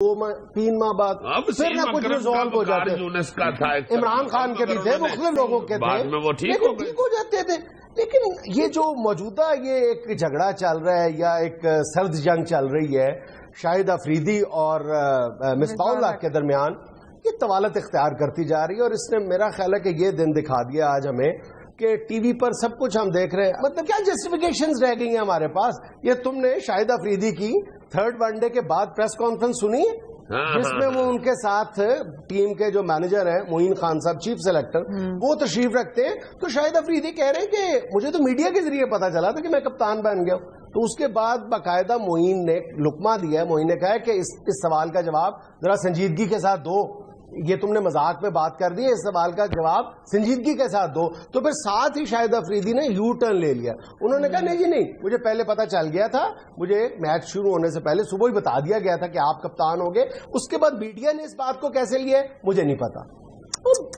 3 ماہ بعد پھر نہ کچھ ریزالو ہو جاتے. عمران خان کے بھی تھے, مختلف لوگوں کے تھے, لیکن ٹھیک ہو جاتے تھے. لیکن یہ جو موجودہ یہ ایک جھگڑا چل رہا ہے یا ایک سرد جنگ چل رہی ہے شاہد افریدی اور مصباح اللہ کے درمیان, یہ طوالت اختیار کرتی جا رہی ہے. اور اس نے میرا خیال ہے کہ یہ دن دکھا دیا آج ہمیں کہ ٹی وی پر سب کچھ ہم دیکھ رہے ہیں. مطلب کیا جسٹیفیکیشنز رہ گئی ہیں ہمارے پاس. یہ تم نے شاہد افریدی کی 3rd ون ڈے کے بعد پریس کانفرنس سنی ہے جس میں وہ ان کے ساتھ ٹیم کے جو مینیجر ہیں معین خان صاحب چیف سلیکٹر وہ تشریف رکھتے ہیں. تو شاہد افریدی کہہ رہے ہیں کہ مجھے تو میڈیا کے ذریعے پتا چلا تھا کہ میں کپتان بن گیا ہوں. تو اس کے بعد باقاعدہ معین نے لقمہ دیا ہے. معین نے کہا ہے کہ اس سوال کا جواب ذرا سنجیدگی کے ساتھ دو. یہ تم نے مذاق میں بات کر دی ہے, اس سوال کا جواب سنجیدگی کے ساتھ دو. تو پھر ساتھ ہی شاہد افریدی نے یو ٹرن لے لیا. انہوں نے کہا نہیں جی نہیں, مجھے پہلے پتا چل گیا تھا, مجھے میچ شروع ہونے سے پہلے صبح ہی بتا دیا گیا تھا کہ آپ کپتان ہو گئے. اس کے بعد میڈیا نے اس بات کو کیسے لیا ہے مجھے نہیں پتا.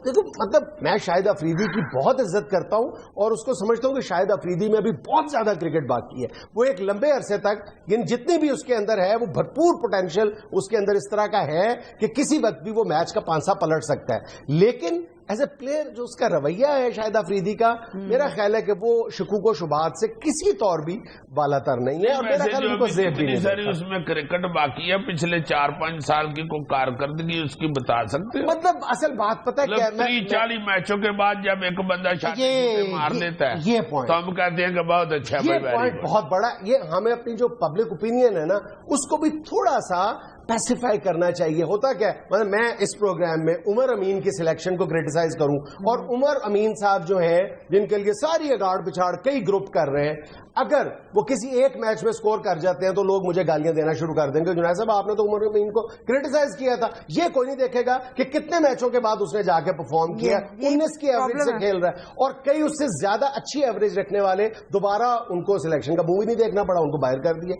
دیکھو مطلب میں شاہد افریدی کی بہت عزت کرتا ہوں اور اس کو سمجھتا ہوں کہ شاہد افریدی میں ابھی بہت زیادہ کرکٹ باقی ہے. وہ ایک لمبے عرصے تک جتنی بھی اس کے اندر ہے وہ بھرپور پوٹینشیل اس کے اندر اس طرح کا ہے کہ کسی وقت بھی وہ میچ کا پانسا پلٹ سکتا ہے. لیکن ایز اے پلیئر جو اس کا رویہ ہے شاہد افریدی کا, میرا خیال ہے کہ وہ شکوک و شبہات سے کسی طور بھی بالا تر نہیں ہے. اور میرا خیال ان کو زیب بھی نہیں ہے. اس میں کرکٹ باقی ہے پچھلے 4-5 سال کی کوئی کارکردگی اس کی بتا سکتے ہیں؟ مطلب اصل بات پتہ ہے کیا, 30-40 میچوں کے بعد جب ایک بندہ شاٹی مار لیتا ہے یہ پوائنٹ تو ہم کہتے ہیں کہ بہت اچھا. یہ پوائنٹ بہت بڑا. یہ ہمیں اپنی جو پبلک اوپینین ہے نا اس کو بھی تھوڑا سا اسپیسیفائی کرنا چاہیے. ہوتا کیا مطلب میں اس پروگرام میں عمر امین کی سلیکشن کو کریٹیسائز کروں اور عمر امین صاحب جو ہیں جن کے لیے ساری اگاڑ پچھاڑ کئی گروپ کر رہے ہیں, اگر وہ کسی ایک میچ میں سکور کر جاتے ہیں تو لوگ مجھے گالیاں دینا شروع کر دیں گے جنید صاحب آپ نے تو عمر امین کو کریٹیسائز کیا تھا. یہ کوئی نہیں دیکھے گا کہ کتنے میچوں کے بعد اس نے جا کے پرفارم کیا, 19 کی ایوریج سے کھیل رہا ہے اور کئی اس سے زیادہ اچھی ایوریج رکھنے والے دوبارہ ان کو سلیکشن کا منہ ہی نہیں دیکھنا پڑا, ان کو باہر کر دیا.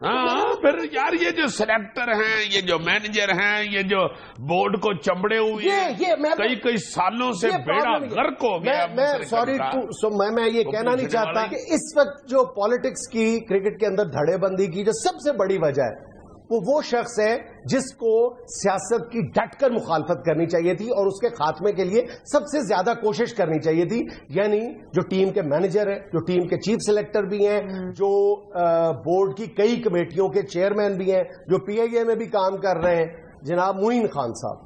ہاں پھر یار یہ جو سلیکٹر ہیں, یہ جو مینیجر ہیں, یہ جو بورڈ کو چمڑے ہوئے کئی سالوں سے بیڑا غرق ہو گیا. میں سوری میں یہ کہنا نہیں چاہتا کہ اس وقت جو پالیٹکس کی کرکٹ کے اندر دھڑے بندی کی جو سب سے بڑی وجہ ہے وہ شخص ہے جس کو سیاست کی ڈٹ کر مخالفت کرنی چاہیے تھی اور اس کے خاتمے کے لیے سب سے زیادہ کوشش کرنی چاہیے تھی. یعنی جو ٹیم کے مینیجر ہیں, جو ٹیم کے چیف سلیکٹر بھی ہیں, جو بورڈ کی کئی کمیٹیوں کے چیئرمین بھی ہیں, جو پی آئی اے میں بھی کام کر رہے ہیں, جناب معین خان صاحب.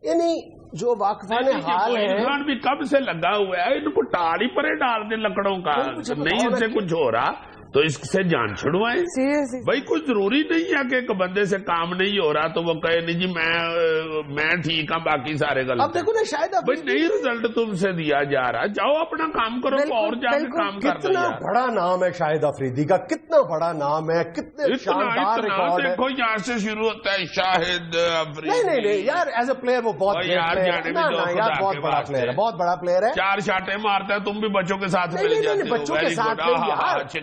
یعنی جو واقفان حال ہے, معین خان بھی کب سے لگا ہوا ہے, ان کو ٹاڑی پرے ڈال دیں لکڑوں کا, نہیں ان سے کچھ ہو رہا تو اس سے جان چھڑوائیں. بھائی کوئی ضروری نہیں ہے کہ ایک بندے سے کام نہیں ہو رہا تو وہ کہے نہیں جی میں ٹھیک ہوں باقی سارے غلط. اب دیکھو نا شاید بھائی نہیں رزلٹ تم سے دیا جا رہا, جاؤ اپنا کام کرو اور جا کے کام کرو. کتنا بڑا نام ہے شاہد افریدی کا, کتنا بڑا نام ہے, کتنے شاندار ریکارڈ ہے. دیکھو یہاں سے شروع ہوتا ہے شاہد افریدی. نہیں یار ایز اے پلیئر وہ بہت بہت بڑا پلیئر ہے. 4 شاٹیں مارتا ہے, تم بھی بچوں کے ساتھ مل جاتے ہو. بچوں کے ساتھ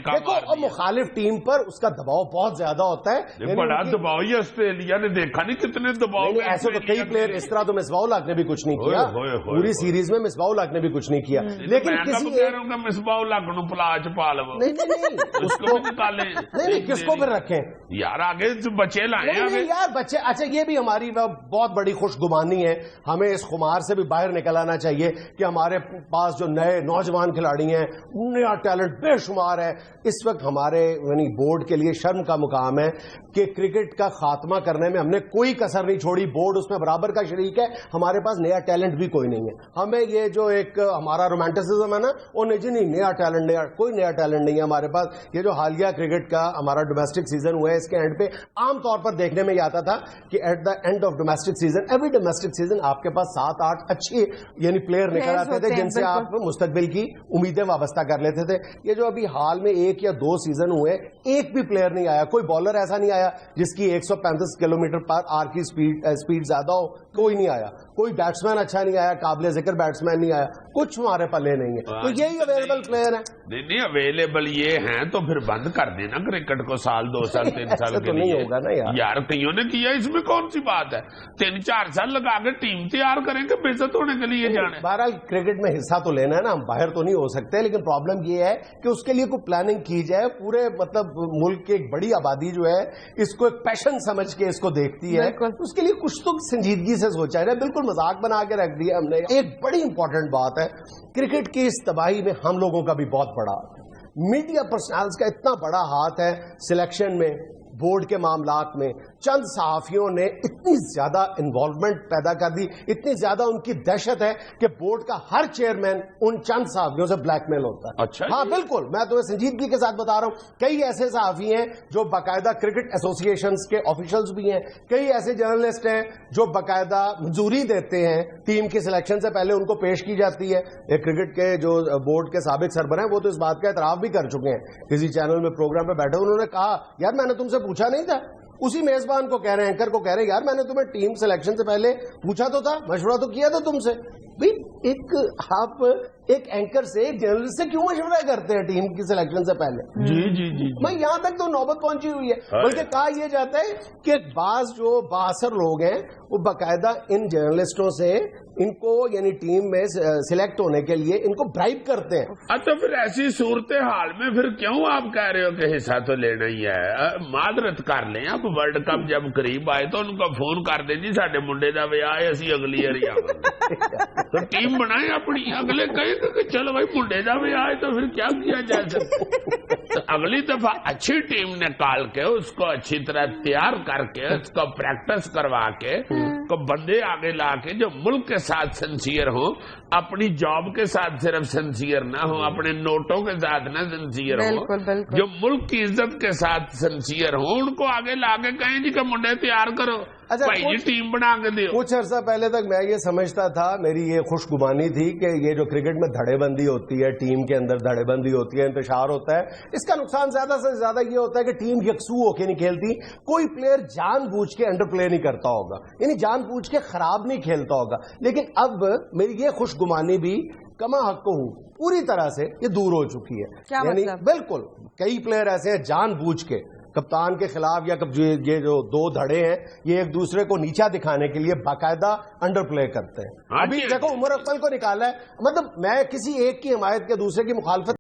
دیکھو مخالف ٹیم پر اس کا دباؤ بہت زیادہ ہوتا ہے. بڑا دباؤ ہی آسٹریلیا نے دیکھا نہیں کتنے دباؤ. ایسے تو کئی پلیئر اس طرح تو مصباح الحق نے بھی کچھ نہیں کیا پوری سیریز میں, مصباح الحق نے بھی کچھ نہیں کیا. لیکن مصباح الحق نو پلاچ پال اس کو نہیں کس کو پھر رکھیں یار, آگے بچے لائیں یار بچے. اچھا یہ بھی ہماری بہت بڑی خوش گمانی ہے, ہمیں اس خمار سے بھی باہر نکل آنا چاہیے کہ ہمارے پاس جو نئے نوجوان کھلاڑی ہیں, نیا ٹیلنٹ بے شمار ہے. اس وقت ہمارے یعنی بورڈ کے لیے شرم کا مقام ہے کہ کرکٹ کا خاتمہ کرنے میں ہم نے کوئی کسر نہیں چھوڑی. بورڈ اس میں برابر کا شریک ہے, ہمارے پاس نیا ٹیلنٹ بھی کوئی نہیں ہے. ہمیں یہ جو ایک ہمارا رومانٹسزم ہے نا, وہ نہیں نیا ٹیلنٹ, کوئی نیا ٹیلنٹ نہیں ہے ہمارے پاس. یہ جو حالیہ کرکٹ کا ہمارا ڈومیسٹک سیزن ہوا ہے, اس کے اینڈ پہ عام طور پر دیکھنے میں یہ آتا تھا کہ at the end of domestic season, every domestic season آپ کے پاس 7-8 اچھے یعنی پلیئر نکل آتے تھے جن سے آپ مستقبل کی امیدیں وابستہ کر لیتے تھے. یہ جو ابھی حال میں 1 یا 2 سیزن ہوئے, ایک بھی پلیئر نہیں آیا, کوئی بالر ایسا نہیں آیا جس کی 135 کلومیٹر پر آر کی سپیڈ زیادہ ہو, کوئی نہیں آیا. کوئی بیٹسمین اچھا نہیں آیا, قابل ذکر بیٹسمین نہیں آیا, کچھ ہمارے پلے نہیں ہے. تو یہی اویلیبل پلیئر ہیں. نہیں اویلیبل یہ ہیں تو پھر بند کر دینا کرکٹ کو 1 سال 2 سال 3 سال کے نہیں ہوگا نا یار. کئیوں نے کیا, اس میں کون سی بات ہے؟ 3-4 سال لگا کے ٹیم تیار کریں گے بے عزت ہونے کے لیے جانے. بہرحال کرکٹ میں حصہ تو لینا ہے نا, ہم باہر تو نہیں ہو سکتے, لیکن پرابلم یہ ہے کہ اس کے لیے کوئی پلاننگ کی جائے. پورے مطلب ملک کی ایک بڑی آبادی جو ہے اس کو ایک پیشن سمجھ کے اس کو دیکھتی ہے, اس کے لیے کچھ تو سنجیدگی سے سوچا ہے. بالکل مذاق بنا کے رکھ دیا ہم نے. ایک بڑی امپورٹنٹ بات ہے, کرکٹ کی اس تباہی میں ہم لوگوں کا بھی بہت بڑا ہاتھ ہے. میڈیا پرسنالز کا اتنا بڑا ہاتھ ہے سلیکشن میں, بورڈ کے معاملات میں. چند صحافیوں نے اتنی زیادہ انوالومنٹ پیدا کر دی, اتنی زیادہ ان کی دہشت ہے کہ بورڈ کا ہر چیئرمین ان چند صحافیوں سے بلیک میل ہوتا ہے. اچھا ہاں بالکل, میں تمہیں سنجیدگی کے ساتھ بتا رہا ہوں. کئی ایسے صحافی ہیں جو باقاعدہ کرکٹ ایسوسیشنز کے آفیشلز بھی ہیں, کئی ایسے جرنلسٹ ہیں جو باقاعدہ منظوری دیتے ہیں ٹیم کی سلیکشن سے پہلے ان کو پیش کی جاتی ہے. ایک کرکٹ کے جو بورڈ کے سابق سربراہ ہیں وہ تو اس بات کا اعتراف بھی کر چکے ہیں, کسی چینل میں پروگرام پہ بیٹھے انہوں نے کہا یار میں نے تم سے پوچھا نہیں تھا. اسی میزبان کو کہہ رہے ہیں, اینکر کو کہہ رہے ہیں یار میں نے تمہیں ٹیم سلیکشن سے پہلے پوچھا تو تھا, مشورہ تو کیا تھا تم سے. آپ ایک اینکر سے, ایک جرنلسٹ سے کیوں مشورہ کرتے ہیں ٹیم کی سلیکشن سے پہلے؟ جی میں یہاں تک تو نوبت پہنچی ہوئی ہے. بلکہ کہا یہ جاتا ہے کہ بعض جو بااثر لوگ ہیں وہ باقاعدہ ان جرنلسٹوں سے ان کو یعنی ٹیم میں سلیکٹ ہونے کے لیے ان کو برائب کرتے ہیں. تو پھر ایسی صورتحال میں پھر کیوں آپ کہہ رہے ہو کہ حصہ تو لینا ہی ہے؟ معذرت کر لیں آپ, ورلڈ کپ جب قریب آئے تو ان کو فون کر دیں جی ساڈے منڈے دا ویاہ ہے اسی اگلی ایئر تو ٹیم بنائیں اپنی. اگلے کہیں کہ چلو بھائی منڈے دا ویاہ ہے تو پھر کیا کیا جائے سکتا. اگلی دفعہ اچھی ٹیم نکال کے اس کو اچھی طرح تیار کر کے اس کو پریکٹس کروا کے کو بندے آگے لا کے جو ملک کے ساتھ سنسیئر ہوں, اپنی جاب کے ساتھ صرف سنسیئر نہ ہوں, اپنے نوٹوں کے ساتھ نہ سنسیئر ہوں, جو ملک کی عزت کے ساتھ سنسیئر ہوں, ان کو آگے لا کے کہیں جی کہ منڈے تیار کرو بھائی جی ٹیم بنا کے دیو. کچھ عرصہ پہلے تک میں یہ سمجھتا تھا, میری یہ خوش گمانی تھی کہ یہ جو کرکٹ میں دھڑے بندی ہوتی ہے, ٹیم کے اندر دھڑے بندی ہوتی ہے, انتشار ہوتا ہے, اس کا نقصان زیادہ سے زیادہ یہ ہوتا ہے کہ ٹیم یکسو ہو کے نہیں کھیلتی. کوئی پلیئر جان بوجھ کے انڈر پلے نہیں کرتا ہوگا, یعنی جان بوجھ کے خراب نہیں کھیلتا ہوگا. لیکن اب میری یہ خوش گمانی بھی کما حق کو ہوں پوری طرح سے یہ دور ہو چکی ہے. یعنی بالکل کئی پلیئر ایسے ہیں جان بوجھ کے کپتان کے خلاف یا یہ جو 2 دھڑے ہیں یہ ایک دوسرے کو نیچا دکھانے کے لیے باقاعدہ انڈر پلے کرتے ہیں. ابھی دیکھو عمر اکمل کو نکالا ہے, مطلب میں کسی ایک کی حمایت کے دوسرے کی مخالفت